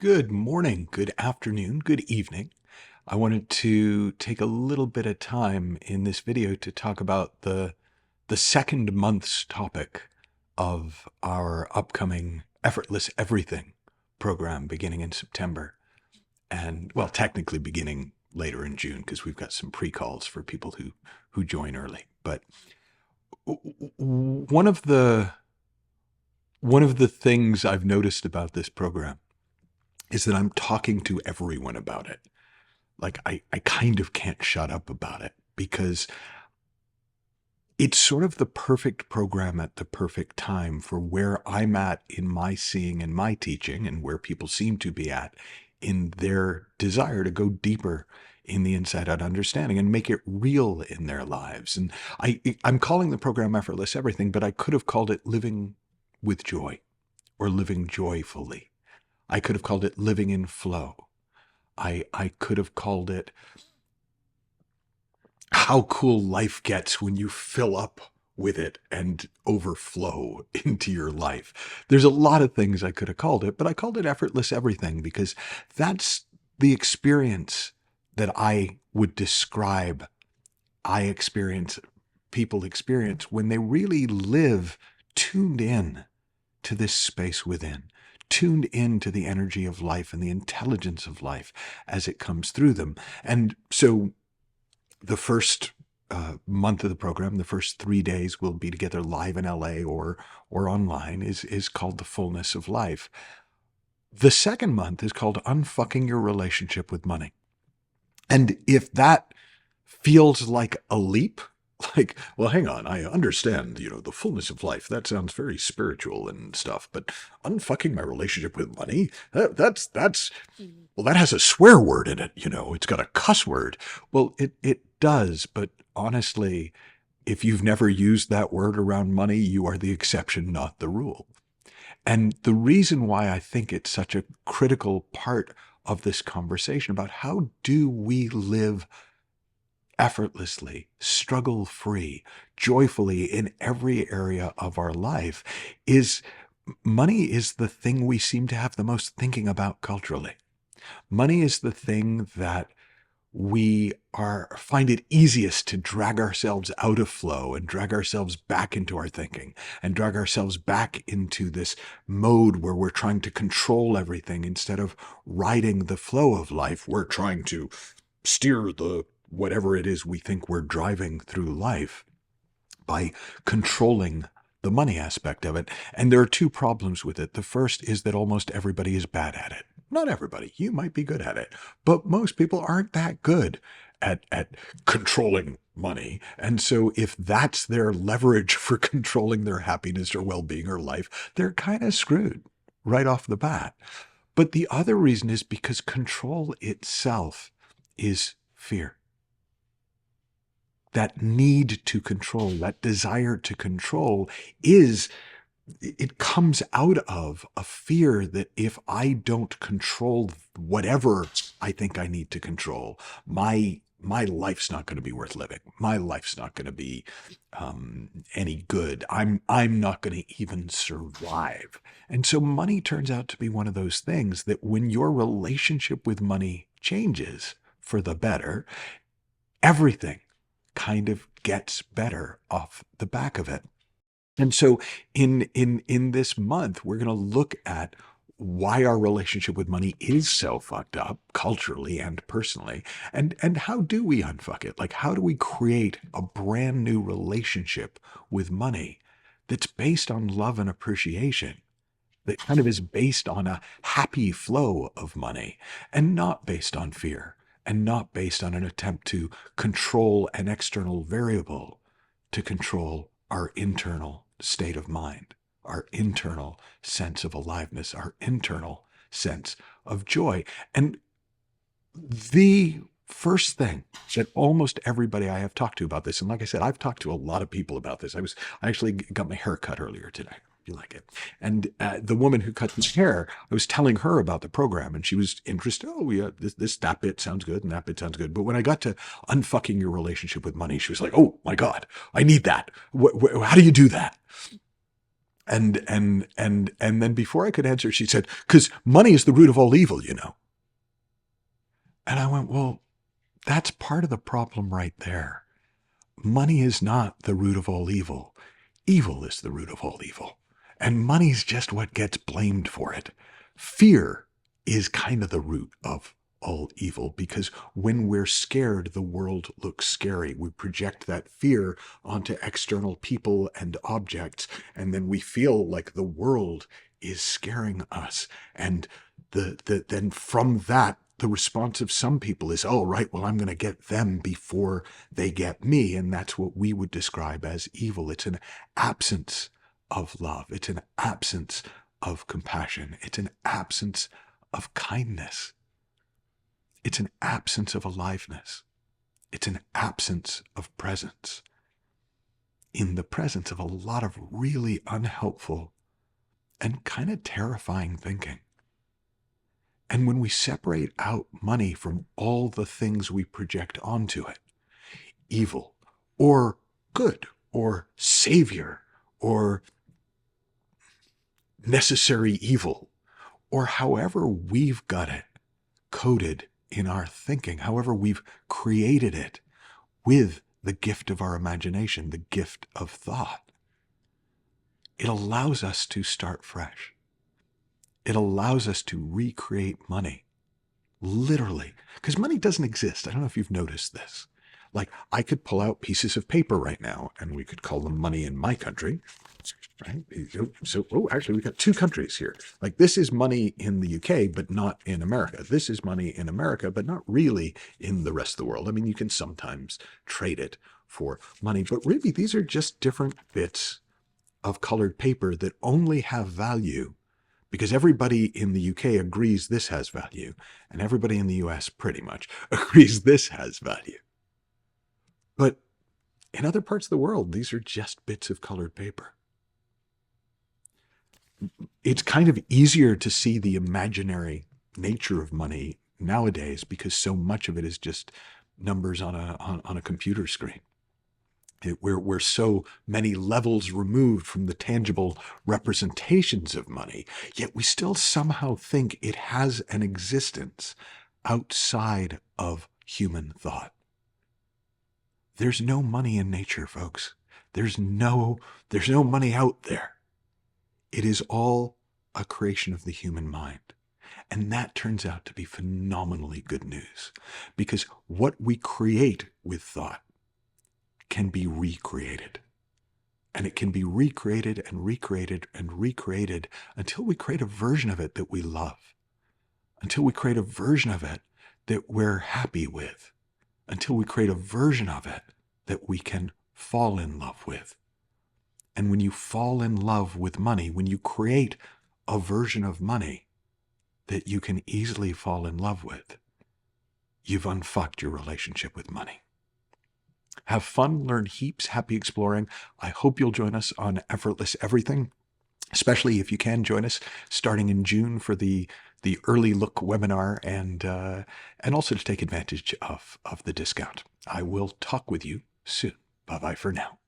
Good morning, good afternoon, good evening. I wanted to take a little bit of time in this video to talk about the second month's topic of our upcoming Effortless Everything program beginning in September. And well, technically beginning later in June because we've got some pre-calls for people who join early. But one of the things I've noticed about this program is that I'm talking to everyone about it. Like I kind of can't shut up about it because it's sort of the perfect program at the perfect time for where I'm at in my seeing and my teaching and where people seem to be at in their desire to go deeper in the inside out understanding and make it real in their lives. And I'm calling the program Effortless Everything, but I could have called it Living with Joy or Living Joyfully. I could have called it Living in Flow. I could have called it How Cool Life Gets When You Fill Up with It and Overflow into your life. There's a lot of things I could have called it, but I called it Effortless Everything because that's the experience that I would describe people experience when they really live tuned in to this space within, tuned into the energy of life and the intelligence of life as it comes through them. And so the first month of the program, the first 3 days we'll be together live in LA or online is called the Fullness of Life. The second month is called Unfucking Your Relationship with Money. And if that feels like a leap, like, well, hang on, I understand, the fullness of life. That sounds very spiritual and stuff, but unfucking my relationship with money, that's well, that has a swear word in it, it's got a cuss word. Well, it does, but honestly, if you've never used that word around money, you are the exception, not the rule. And the reason why I think it's such a critical part of this conversation about how do we live effortlessly, struggle-free, joyfully in every area of our life is money is the thing we seem to have the most thinking about culturally. Money is the thing that we find it easiest to drag ourselves out of flow and drag ourselves back into our thinking and drag ourselves back into this mode where we're trying to control everything instead of riding the flow of life. We're trying to steer the whatever it is we think we're driving through life by controlling the money aspect of it. And there are two problems with it. The first is that almost everybody is bad at it. Not everybody. You might be good at it, but most people aren't that good at controlling money. And so if that's their leverage for controlling their happiness or well-being or life, they're kind of screwed right off the bat. But the other reason is because control itself is fear. That need to control, that desire to control it comes out of a fear that if I don't control whatever I think I need to control, my life's not going to be worth living. My life's not going to be any good. I'm not going to even survive. And so money turns out to be one of those things that when your relationship with money changes for the better, everything kind of gets better off the back of it. And so in this month, we're going to look at why our relationship with money is so fucked up culturally and personally, and how do we unfuck it? Like, how do we create a brand new relationship with money that's based on love and appreciation, that kind of is based on a happy flow of money and not based on fear and not based on an attempt to control an external variable to control our internal state of mind, our internal sense of aliveness, our internal sense of joy. And the first thing that almost everybody I have talked to about this, and like I said, I've talked to a lot of people about this. I actually got my hair cut earlier today. You like it. And the woman who cut my hair, I was telling her about the program and she was interested. Oh yeah, that bit sounds good and that bit sounds good. But when I got to unfucking your relationship with money, she was like, oh my God, I need that. How do you do that? And then before I could answer, she said, "'Cause money is the root of all evil, you know." And I went, well, that's part of the problem right there. Money is not the root of all evil. Evil is the root of all evil. And money's just what gets blamed for it. Fear is kind of the root of all evil, because when we're scared, the world looks scary. We project that fear onto external people and objects, and then we feel like the world is scaring us. And then from that, the response of some people is, oh, right, well, I'm going to get them before they get me. And that's what we would describe as evil. It's an absence of love. It's an absence of compassion. It's an absence of kindness. It's an absence of aliveness. It's an absence of presence. In the presence of a lot of really unhelpful and kind of terrifying thinking. And when we separate out money from all the things we project onto it, evil or good or savior or necessary evil, or however we've got it coded in our thinking, however we've created it with the gift of our imagination, the gift of thought, it allows us to start fresh. It allows us to recreate money, literally, because money doesn't exist. I don't know if you've noticed this. Like, I could pull out pieces of paper right now, and we could call them money in my country, right? So, actually, we've got two countries here. Like, this is money in the UK, but not in America. This is money in America, but not really in the rest of the world. I mean, you can sometimes trade it for money, but really, these are just different bits of colored paper that only have value because everybody in the UK agrees this has value, and everybody in the US pretty much agrees this has value. But in other parts of the world, these are just bits of colored paper. It's kind of easier to see the imaginary nature of money nowadays because so much of it is just numbers on a computer screen. We're so many levels removed from the tangible representations of money, yet we still somehow think it has an existence outside of human thought. There's no money in nature, folks. There's no money out there. It is all a creation of the human mind. And that turns out to be phenomenally good news, because what we create with thought can be recreated. And it can be recreated and recreated and recreated until we create a version of it that we love, until we create a version of it that we're happy with, until we create a version of it that we can fall in love with. And when you fall in love with money, when you create a version of money that you can easily fall in love with, you've unfucked your relationship with money. Have fun, learn heaps, happy exploring. I hope you'll join us on Effortless Everything, especially if you can join us starting in June for the early look webinar, and also to take advantage of the discount. I will talk with you soon. Bye-bye for now.